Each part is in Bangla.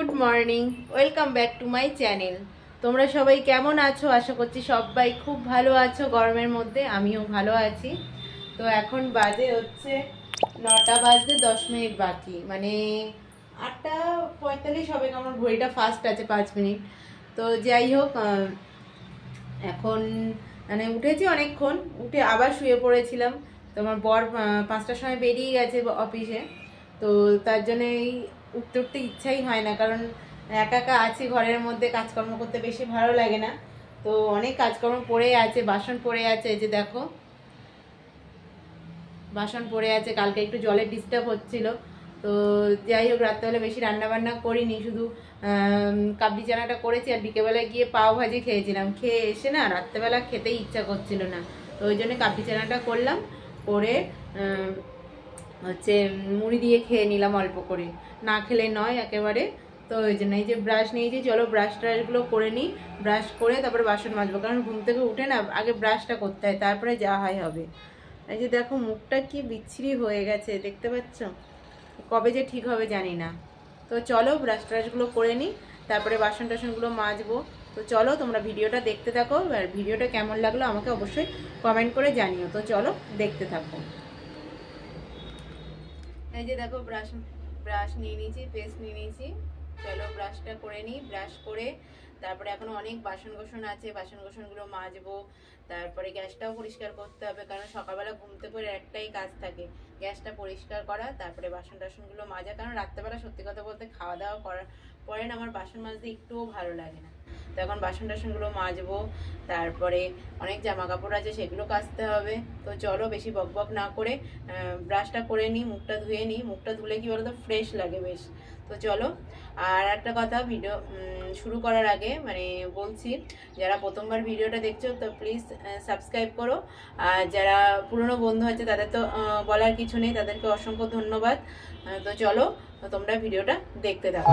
Good morning, welcome back to my channel. তোমরা সবাই কেমন আছো? আশা করছি সবাই খুব ভালো আছো গরমের মধ্যে। আমিও ভালো আছি। তো এখন বাজে হচ্ছে 9টা বাজতে 10 মিনিট বাকি, মানে 8:45 হবে। আমার ঘড়িটা ফাস্ট আছে 5 মিনিট। তো যাই হোক, এখন মানে উঠেছি অনেকক্ষণ, উঠে আবার শুয়ে পড়েছিলাম। তো আমার বর 5টার সময় বেরিয়ে গেছে অফিসে। তো তার জন্য উঠতে উঠতে ইচ্ছাই হয় না, কারণ একা একা আছি ঘরের মধ্যে, কাজকর্ম করতে বেশি ভালো লাগে না। তো অনেক কাজকর্ম পড়ে আছে, বাসন পড়ে আছে, এই যে দেখো বাসন পড়ে আছে। কালকে একটু জলের ডিস্টার্ব হচ্ছিল। তো যাই হোক, রাত্রেবেলা বেশি রান্নাবান্না করিনি, শুধু কাবলি চানাটা করেছি আর বিকেলবেলায় গিয়ে পাও ভাজি খেয়েছিলাম। খেয়ে এসে না রাত্রেবেলা খেতেই ইচ্ছা করছিল না, তো ওই জন্য কাবলি চানাটা করলাম, করে হচ্ছে মুড়ি দিয়ে খেয়ে নিলাম অল্প করে, না খেলে নয় একেবারে। তো ওই জন্য এই যে ব্রাশ নিয়েছি, চলো ব্রাশ ট্রাশগুলো করে নিই। ব্রাশ করে তারপরে বাসন মাজবো, কারণ ঘুম থেকে উঠে না আগে ব্রাশটা করতে হয়, তারপরে যা হয় হবে। এই যে দেখো মুখটা কি বিচ্ছিরি হয়ে গেছে, দেখতে পাচ্ছ? কবে যে ঠিক হবে জানি না। তো চলো ব্রাশ ট্রাশগুলো করে নিই, তারপরে বাসন টাসনগুলো মাজবো। তো চলো তোমরা ভিডিওটা দেখতে থাকো, আর ভিডিওটা কেমন লাগলো আমাকে অবশ্যই কমেন্ট করে জানিও। তো চলো দেখতে থাকো। এই যে দেখো ব্রাশ নিয়ে নিয়েছি, পেস্ট নিয়ে নিয়েছি। চলো ব্রাশটা করে নিই। ব্রাশ করে তারপরে এখনো অনেক বাসন কোসন আছে, বাসন কোসনগুলো মাজবো। তারপরে গ্যাসটাও পরিষ্কার করতে হবে, কারণ সকালবেলা ঘুম থেকে করে একটাই কাজ থাকে, গ্যাসটা পরিষ্কার করা, তারপরে বাসন টাসনগুলো মাজা। কারণ রাত্রেবেলা সত্যি কথা বলতে খাওয়া দাওয়া করার পরে না আমার বাসন মাজতে একটুও ভালো লাগে না। তো এখন বাসন টাসনগুলো মাজবো। তারপরে অনেক জামা কাপড় আছে, সেগুলো কাচতে হবে। তো চলো বেশি বকবক না করে ব্রাশটা করে নিই, মুখটা ধুয়ে নিই। মুখটা ধুলে কি বলতো, ফ্রেশ লাগে বেশ। তো চলো। আর একটা কথা, ভিডিও শুরু করার আগে মানে বলছি, যারা প্রথমবার ভিডিওটা দেখছো তো প্লিজ সাবস্ক্রাইব করো। আর যারা পুরনো বন্ধু আছে তাদের তো বলার কিছু নেই, তাদেরকে অসংখ্য ধন্যবাদ। তো চলো তোমরা ভিডিওটা দেখতে থাকো।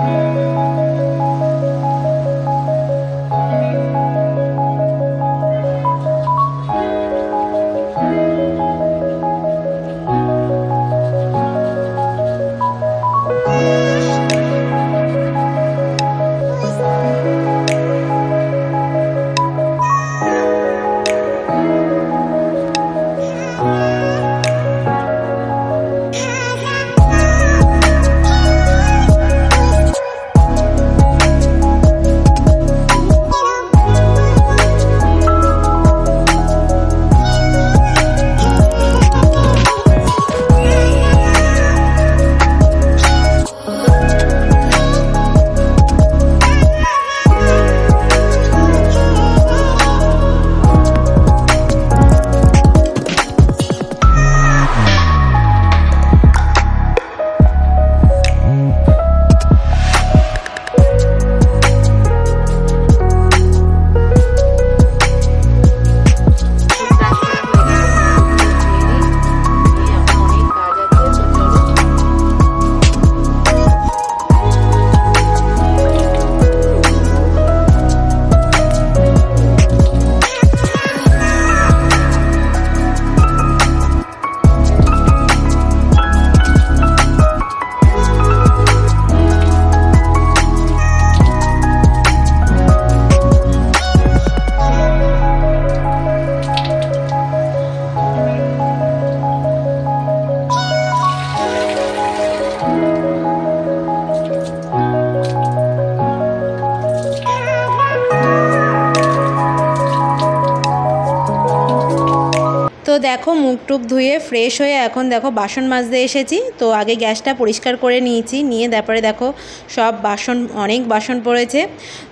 তো দেখো মুখ টুক ধুয়ে ফ্রেশ হয়ে এখন দেখো বাসন মাজতে এসেছি। তো আগে গ্যাসটা পরিষ্কার করে নিয়েছি, নিয়ে তারপরে দেখো সব বাসন, অনেক বাসন পড়েছে,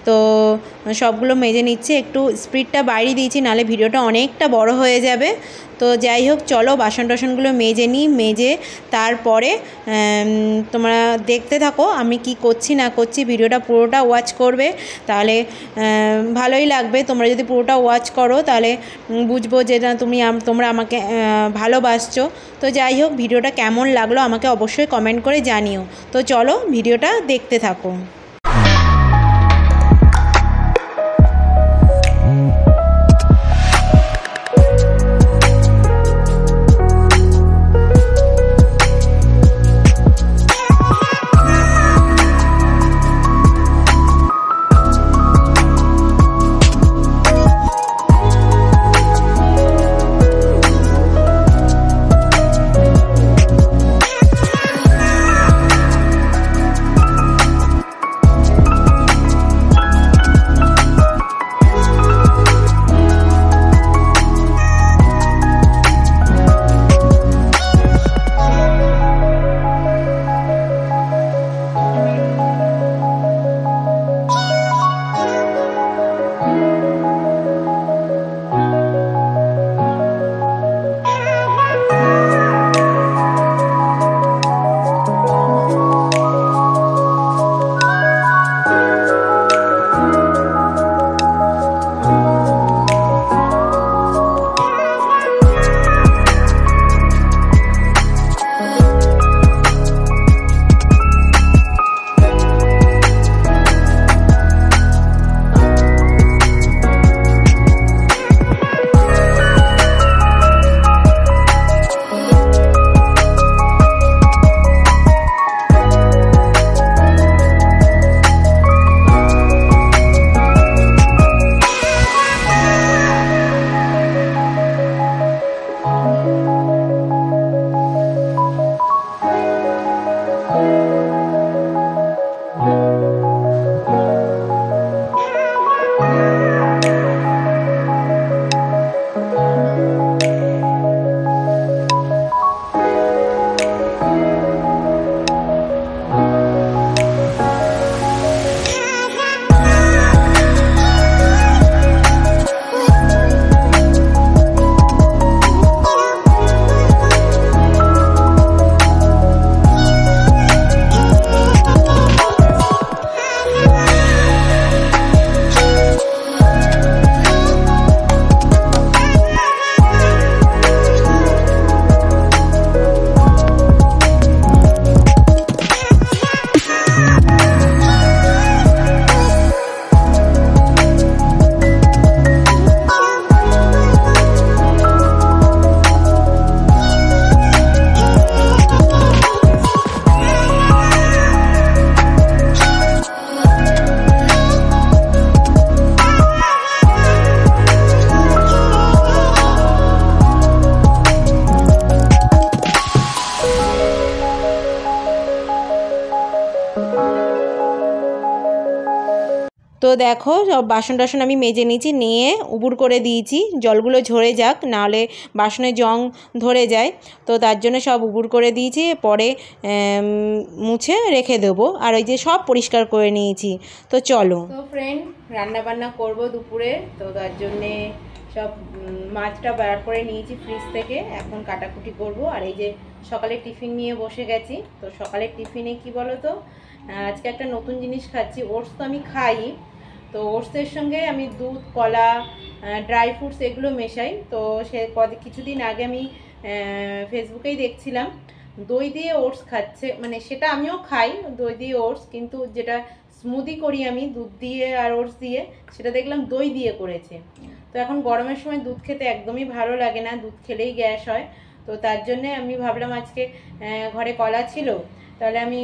তো সবগুলো মেজে নিচ্ছি। একটু স্পিডটা বাড়িয়ে দিয়েছি, নাহলে ভিডিওটা অনেকটা বড় হয়ে যাবে। তো যাই হোক চলো বাসন টাসনগুলো মেজে নিই। মেজে তারপরে তোমরা দেখতে থাকো আমি কি করছি না করছি। ভিডিওটা পুরোটা ওয়াচ করবে, তাহলে ভালোই লাগবে। তোমরা যদি পুরোটা ওয়াচ করো তাহলে বুঝবো যে না তোমরা আমাকে ভালোবাসছো। তো যাই হোক, ভিডিওটা কেমন লাগলো আমাকে অবশ্যই কমেন্ট করে জানিও। তো চলো ভিডিওটা দেখতে থাকো। তো দেখো সব বাসন টাসন আমি মেজে নিয়েছি, নিয়ে উবুর করে দিয়েছি, জলগুলো ঝরে যাক, নাহলে বাসনে জং ধরে যায়। তো তার জন্য সব উবুর করে দিয়েছি, পরে মুছে রেখে দেবো। আর ওই যে সব পরিষ্কার করে নিয়েছি। তো চলো, তো ফ্রেন্ড রান্না বান্না করবো দুপুরে। তো তার জন্যে সব মাছটা বার করে নিয়েছি ফ্রিজ থেকে, এখন কাটাকুটি করব। আর এই যে সকালে টিফিন নিয়ে বসে গেছি। তো সকালের টিফিনে কি বলো তো, আজকে একটা নতুন জিনিস খাচ্ছি। ওটস তো আমি খাই, তো ওটসের সঙ্গে আমি দুধ, কলা, ড্রাই ফ্রুটস এগুলো মেশাই। তো সে কিছুদিন আগে আমি ফেসবুকেই দেখছিলাম দই দিয়ে ওটস খাচ্ছে, মানে সেটা আমিও খাই দই দিয়ে ওটস, কিন্তু যেটা স্মুদি করি আমি দুধ দিয়ে আর ওটস দিয়ে, সেটা দেখলাম দই দিয়ে করেছে। তো এখন গরমের সময় দুধ খেতে একদমই ভালো লাগে না, দুধ খেলেই গ্যাস হয়। তো তার জন্যে আমি ভাবলাম আজকে ঘরে কলা ছিল, তাহলে আমি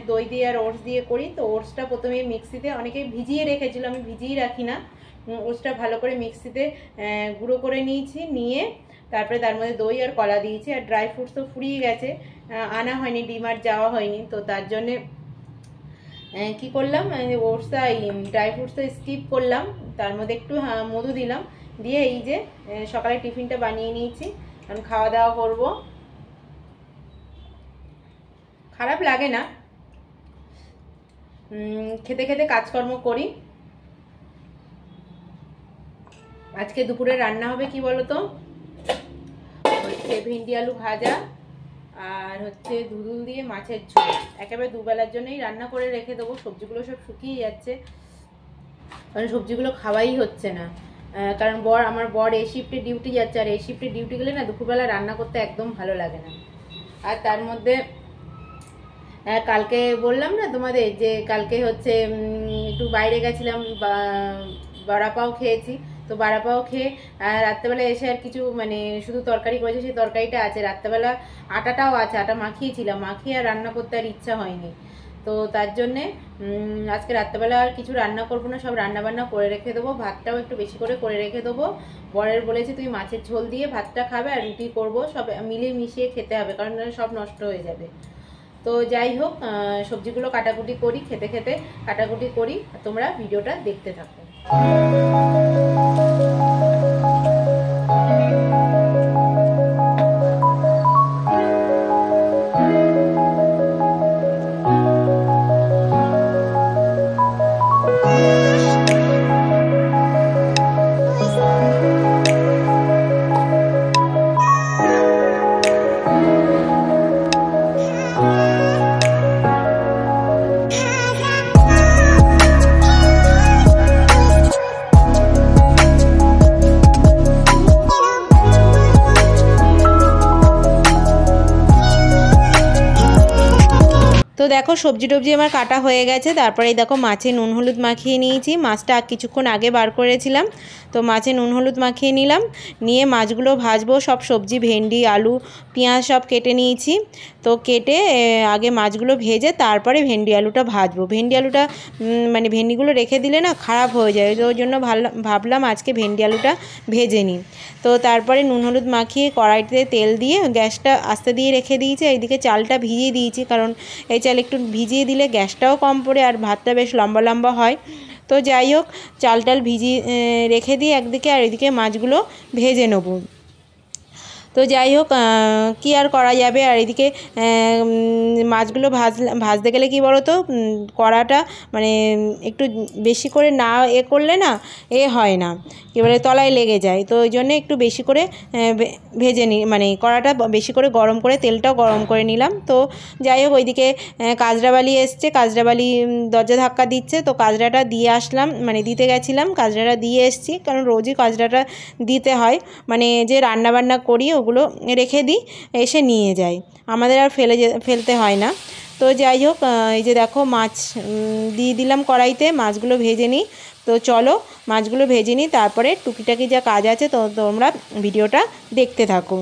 দই দিয়ে আর ওটস দিয়ে করি। তো ওটসটা প্রথমে মিক্সিতে, অনেকে ভিজিয়ে রেখেছিল, আমি ভিজিয়ে রাখি না, ওটসটা ভালো করে মিক্সিতে গুঁড়ো করে নিয়েছি, নিয়ে তারপরে তার মধ্যে দই আর কলা দিয়েছি। আর ড্রাই ফ্রুটস তো ফুরিয়ে গেছে, আনা হয়নি, ডিমার্ট যাওয়া হয়নি। তো তার জন্যে কি করলাম, ওটসটা ড্রাই ফ্রুটসটা স্কিপ করলাম, তার মধ্যে একটু মধু দিলাম, দিয়ে এই যে সকালে টিফিনটা বানিয়ে নিয়েছি। এখন খাওয়া দাওয়া করবো। খারাপ লাগে না, খেতে খেতে কাজকর্ম করি। আজকে দুপুরে রান্না হবে কি বলতো, হচ্ছে ভেন্ডি আলু ভাজা, আর হচ্ছে দুধুল দিয়ে মাছের ঝোল। একেবারে দুবেলার জন্যই রান্না করে রেখে দেবো। সবজিগুলো সব শুকিয়ে যাচ্ছে, কারণ সবজিগুলো খাওয়াই হচ্ছে না। কারণ আমার বর এই শিফটে ডিউটি যাচ্ছে, আর এই শিফটে ডিউটি গেলে না দুপুরবেলা রান্না করতে একদম ভালো লাগে না। আর তার মধ্যে কালকে বললাম না তোমাদের যে কালকে হচ্ছে একটু বাইরে গেছিলাম, বড়া পাও খেয়েছি। তো বড়া পাও খেয়ে রাত্রেবেলা এসে আর কিছু মানে শুধু তরকারি করেছে, সেই তরকারিটা আছে, রাত্রেবেলা আটাটাও আছে, আটা মাখিয়েছিলাম, মাখিয়ে আর রান্না করতে আর ইচ্ছা হয়নি। তো তার জন্যে আজকে রাত্রেবেলা আর কিছু রান্না করবো না, সব রান্না বান্না করে রেখে দেবো। ভাতটাও একটু বেশি করে রেখে দেবো। বরের বলেছি তুই মাছের ঝোল দিয়ে ভাতটা খাবে, আর রুটি করবো, সব মিলিয়ে মিশিয়ে খেতে হবে, কারণ সব নষ্ট হয়ে যাবে। তো যাই হোক, সবজিগুলো কাটাকুটি করি, খেতে খেতে কাটাকুটি করি, তোমরা ভিডিওটা দেখতে থাকো। তো দেখো সবজি টবজি আমার কাটা হয়ে গেছে। তারপরে দেখো মাছে নুন হলুদ মাখিয়ে নিয়েছি, মাছটা কিছুক্ষণ আগে বার করেছিলাম। তো মাছে নুন হলুদ মাখিয়ে নিলাম, নিয়ে মাছগুলো ভাজবো। সব সবজি ভেন্ডি, আলু, পেঁয়াজ সব কেটে নিয়েছি। তো কেটে আগে মাছগুলো ভেজে তারপরে ভেন্ডি আলুটা ভাজবো। ভেন্ডি আলুটা মানে ভেন্ডিগুলো রেখে দিলে না খারাপ হয়ে যায়, তো ওই জন্য ভাবলাম আজকে ভেন্ডি আলুটা ভেজে নিই। তো তারপরে নুন হলুদ মাখিয়ে কড়াইতে তেল দিয়ে গ্যাসটা আস্তে দিয়ে রেখে দিয়েছি। এইদিকে চালটা ভিজিয়ে দিয়েছি, কারণ এই চাল একটু ভিজিয়ে দিলে গ্যাসটাও কম পড়ে আর ভাতটা বেশ লম্বা লম্বা হয়। তো যাই হোক, চাল ভিজিয়ে রেখে দিয়ে একদিকে, আর এদিকে মাছগুলো ভেজে নেব। তো যাই হোক, কী আর করা যাবে। আর এদিকে মাছগুলো ভাজতে গেলে কি বলো তো, কড়াটা মানে একটু বেশি করে না করলে না হয় না, কী বলে তলায় লেগে যায়। তো ওই জন্য একটু বেশি করে ভেজে নিই, মানে কড়াটা বেশি করে গরম করে তেলটাও গরম করে নিলাম। তো যাই হোক, ওইদিকে কাজরাবালি এসছে, কাজরাবালি দরজা ধাক্কা দিচ্ছে। তো কাজরাটা দিয়ে আসলাম, মানে দিতে গেছিলাম, কাজরাটা দিয়ে এসছি, কারণ রোজই কাজরাটা দিতে হয়, মানে যে রান্নাবান্না করি ওগুলো রেখে দিই, এসে নিয়ে যাই, আমাদের আর ফেলতে হয় না। তো যাই হোক, এই যে দেখো মাছ দিয়ে দিলাম কড়াইতে, মাছগুলো ভেজে নিই। তো চলো মাছগুলো ভেজে নিই, তারপরে টুকিটাকি যা কাজ আছে তো তোমরা ভিডিওটা দেখতে থাকো।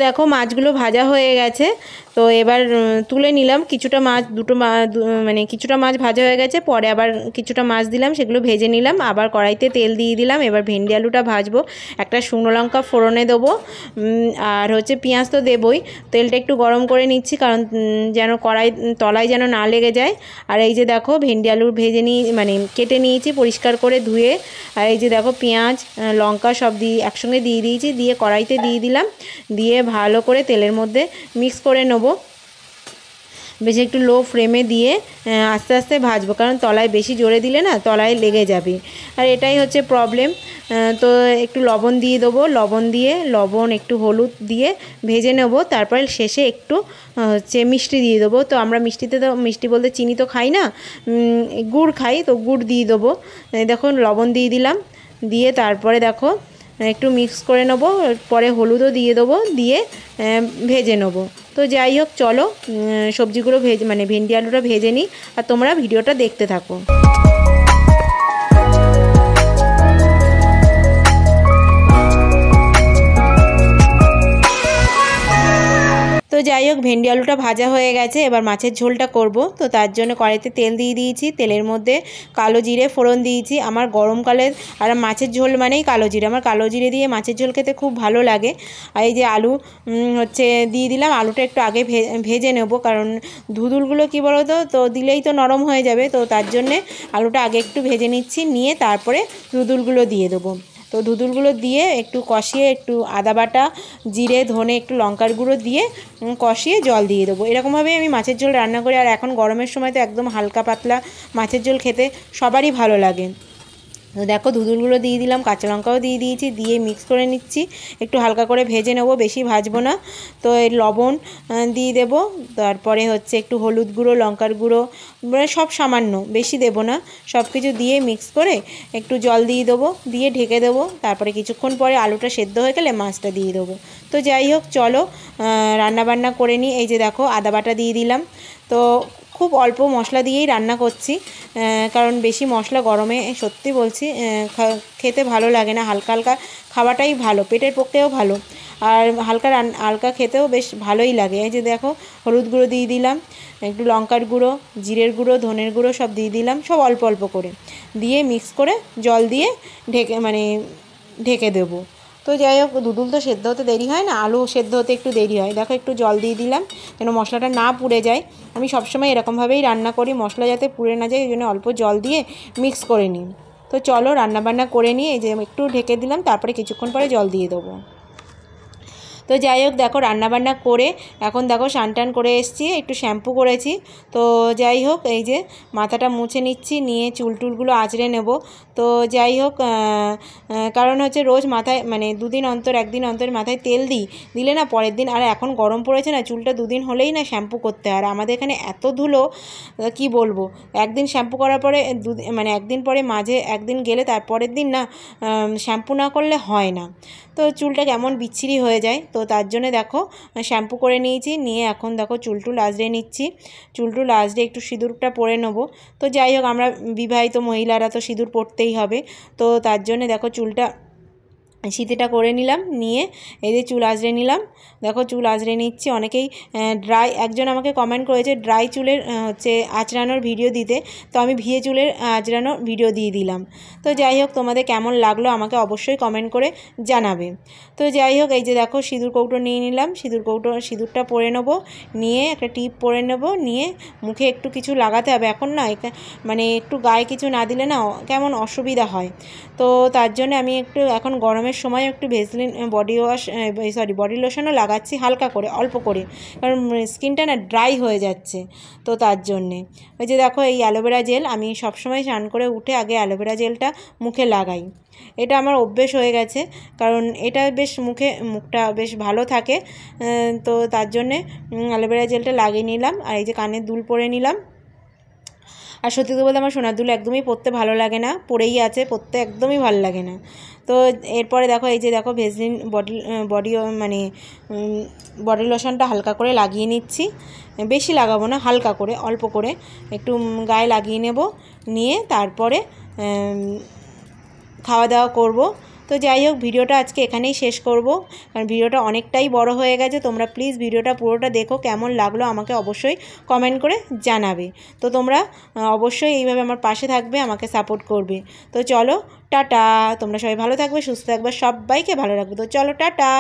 দেখো মাছগুলো ভাজা হয়ে গেছে, তো এবার তুলে নিলাম। কিছুটা মাছ মানে কিছুটা মাছ ভাজা হয়ে গেছে, পরে আবার কিছুটা মাছ দিলাম, সেগুলো ভেজে নিলাম। আবার কড়াইতে তেল দিয়ে দিলাম। এবার ভেন্ডি আলুটা ভাজবো। একটা শুকনো লঙ্কা ফোড়নে দেবো, আর হচ্ছে পেঁয়াজ তো দেবই। তেলটা একটু গরম করে নিচ্ছি, কারণ যেন কড়াই তলায় যেন না লেগে যায়। আর এই যে দেখো ভেন্ডি আলু ভেজে মানে কেটে নিয়েছি পরিষ্কার করে ধুয়ে। আর এই যে দেখো পেঁয়াজ লঙ্কা সব একসঙ্গে দিয়ে দিয়েছি, দিয়ে কড়াইতে দিয়ে দিলাম। দিয়ে ভালো করে তেলের মধ্যে মিক্স করে নেবো। বেশি একটু লো ফ্লেমে দিয়ে আস্তে আস্তে ভাজবো, কারণ তলায় বেশি জোরে দিলে না তলায় লেগে যাবে। আর এটাই হচ্ছে প্রবলেম। তো একটু লবণ দিয়ে দেবো, লবণ একটু হলুদ দিয়ে ভেজে নেব। তারপরে শেষে একটু হচ্ছে মিষ্টি দিয়ে দেবো। তো আমরা মিষ্টি বলতে চিনি তো খাই না, গুড় খাই, তো গুড় দিয়ে দেবো। দেখুন লবণ দিয়ে দিলাম, দিয়ে তারপরে দেখো একটু মিক্স করে নেবো। পরে হলুদও দিয়ে দেবো, দিয়ে ভেজে নেবো। তো যাই হোক, চলো সবজিগুলো মানে ভেন্ডি আলুটা ভেজে নিই, আর তোমরা ভিডিওটা দেখতে থাকো। তো যাই হোক, ভেন্ডি আলুটা ভাজা হয়ে গেছে। এবার মাছের ঝোলটা করব। তো তার জন্য কড়াইতে তেল দিয়ে দিয়েছি, তেলের মধ্যে কালো জিরে ফোড়ন দিয়েছি। আমার গরমকালের আর মাছের ঝোল মানেই কালো জিরে, আমার কালো জিরে দিয়ে মাছের ঝোল খেতে খুব ভালো লাগে। আর এই যে আলু হচ্ছে দিয়ে দিলাম। আলুটা একটু আগে ভেজে নেব, কারণ ধুদুলগুলো কী বলো তো দিলেই তো নরম হয়ে যাবে। তো তার জন্যে আলুটা আগে একটু ভেজে নিচ্ছি, নিয়ে তারপরে ধুদুলগুলো দিয়ে দেবো। তো ধুদুলগুলো দিয়ে একটু কষিয়ে, একটু আদা বাটা, জিরে, ধনে, একটু লঙ্কার গুঁড়ো দিয়ে কষিয়ে জল দিয়ে দেবো। এরকমভাবেই আমি মাছের ঝোল রান্না করি। আর এখন গরমের সময় তো একদম হালকা পাতলা মাছের ঝোল খেতে সবারই ভালো লাগে। তো দেখো ধুদুলগুলো দিয়ে দিলাম, কাঁচা লঙ্কাও দিয়ে দিয়েছি, দিয়ে মিক্স করে নিচ্ছি। একটু হালকা করে ভেজে নেব, বেশি ভাজবো না। তো এই লবণ দিয়ে দেব, তারপরে হচ্ছে একটু হলুদ গুঁড়ো, লঙ্কার গুঁড়ো, মানে সব সামান্য, বেশি দেব না। সব কিছু দিয়ে মিক্স করে একটু জল দিয়ে দেবো, দিয়ে ঢেকে দেবো। তারপরে কিছুক্ষণ পরে আলুটা সেদ্ধ হয়ে গেলে মাছটা দিয়ে দেবো। তো যাই হোক, চলো রান্নাবান্না করে নিই। এই যে দেখো আদা বাটা দিয়ে দিলাম। তো খুব অল্প মশলা দিয়েই রান্না করছি, কারণ বেশি মশলা গরমে সত্যি বলছি খেতে ভালো লাগে না। হালকা হালকা খাওয়াটাই ভালো, পেটের পক্ষেও ভালো, আর হালকা খেতেও বেশ ভালোই লাগে। এই যে দেখো হলুদ গুঁড়ো দিয়ে দিলাম, একটু লঙ্কার গুঁড়ো, জিরের গুঁড়ো, ধনের গুঁড়ো সব দিয়ে দিলাম, সব অল্প অল্প করে দিয়ে মিক্স করে জল দিয়ে ঢেকে দেবো। তো যাই হোক, দুধুল তো সেদ্ধ হতে দেরি হয় না, আলু সেদ্ধ হতে একটু দেরি হয়। দেখো একটু জল দিয়ে দিলাম, যেন মশলাটা না পুড়ে যায়। আমি সবসময় এরকমভাবেই রান্না করি, মশলা যাতে পুড়ে না যায়, এই জন্য অল্প জল দিয়ে মিক্স করে নিই। তো চলো রান্নাবান্না করে নিই। এই যে একটু ঢেকে দিলাম, তারপরে কিছুক্ষণ পরে জল দিয়ে দেবো। তো যাই হোক, দেখো রান্নাবান্না করে এখন দেখো স্নান করে এসেছি, একটু শ্যাম্পু করেছি। তো যাই হোক, এই যে মাথাটা মুছে নিচ্ছি, নিয়ে চুলটুলগুলো আঁচড়ে নেব। তো যাই হোক, কারণ হচ্ছে রোজ মাথায় মানে একদিন অন্তর মাথায় তেল দিলে না পরের দিন, আর এখন গরম পড়েছে না, চুলটা দুদিন হলেই না শ্যাম্পু করতে হয়। আর আমাদের এখানে এত ধুলো কি বলবো, একদিন শ্যাম্পু করার পরে মানে একদিন পরে মাঝে একদিন গেলে তারপরের দিন না শ্যাম্পু না করলে হয় না। তো চুলটা কেমন বিচ্ছিরি হয়ে যায়। তো তার জন্য দেখো শ্যাম্পু করে নিয়েছি, নিয়ে এখন দেখো চুলটুল আঁচড়ে নিচ্ছি। চুলটুল আঁচড়ে একটু সিঁদুরটা পরে নেবো। তো যাই হোক, আমরা বিবাহিত মহিলারা তো সিঁদুর পরতেই হবে। তো তার জন্য দেখো চুলটা সিঁথিটা করে নিলাম, নিয়ে এই যে চুল আঁচড়ে নিলাম। দেখো চুল আঁচড়ে নিচ্ছি। অনেকেই একজন আমাকে কমেন্ট করেছে ড্রাই চুলের হচ্ছে আঁচড়ানোর ভিডিও দিতে, তো আমি ভিজে চুলের আঁচড়ানোর ভিডিও দিয়ে দিলাম। তো যাই হোক, তোমাদের কেমন লাগলো আমাকে অবশ্যই কমেন্ট করে জানাবে। তো যাই হোক, এই যে দেখো সিঁদুর কৌটো নিয়ে নিলাম, সিঁদুরটা পরে নেবো, নিয়ে একটা টিপ পরে নেবো, নিয়ে মুখে একটু কিছু লাগাতে হবে। এখন না মানে একটু গায়ে কিছু না দিলে না কেমন অসুবিধা হয়। তো তার জন্য আমি একটু এখন গরমের সময় একটু ভেসলিন বডি লোশনও লাগাচ্ছি, হালকা করে অল্প করে, কারণ স্কিনটা না ড্রাই হয়ে যাচ্ছে। তো তার জন্যে ওই যে দেখো এই অ্যালোভেরা জেল, আমি সবসময় স্নান করে উঠে আগে অ্যালোভেরা জেলটা মুখে লাগাই। এটা আমার অভ্যেস হয়ে গেছে, কারণ এটা বেশ মুখটা বেশ ভালো থাকে। তো তার জন্যে অ্যালোভেরা জেলটা লাগিয়ে নিলাম। আর এই যে কানের দুল পরে নিলাম। আর সত্যি কথা বলতে আমার সোনার দুল একদমই পরতে ভালো লাগে না, পরেই আছে, পরতে একদমই ভালো লাগে না। তো এরপরে দেখো এই যে দেখো ভেসলিন বডি লোশনটা হালকা করে লাগিয়ে নিচ্ছি। বেশি লাগাবো না, হালকা করে অল্প করে একটু গায়ে লাগিয়ে নেব, নিয়ে তারপরে খাওয়া দাওয়া করব। তো যাই হোক, ভিডিওটা আজকে এখানেই শেষ করব, কারণ ভিডিওটা অনেকটাই বড় হয়ে গেছে। তোমরা প্লিজ ভিডিওটা পুরোটা দেখো, কেমন লাগলো আমাকে অবশ্যই কমেন্ট করে জানাবে। তো তোমরা অবশ্যই এইভাবে আমার পাশে থাকবে, আমাকে সাপোর্ট করবে। তো চলো টাটা, তোমরা সবাই ভালো থাকবে, সুস্থ থাকবে, সবাইকে ভালো রাখবে। তো চলো টাটা।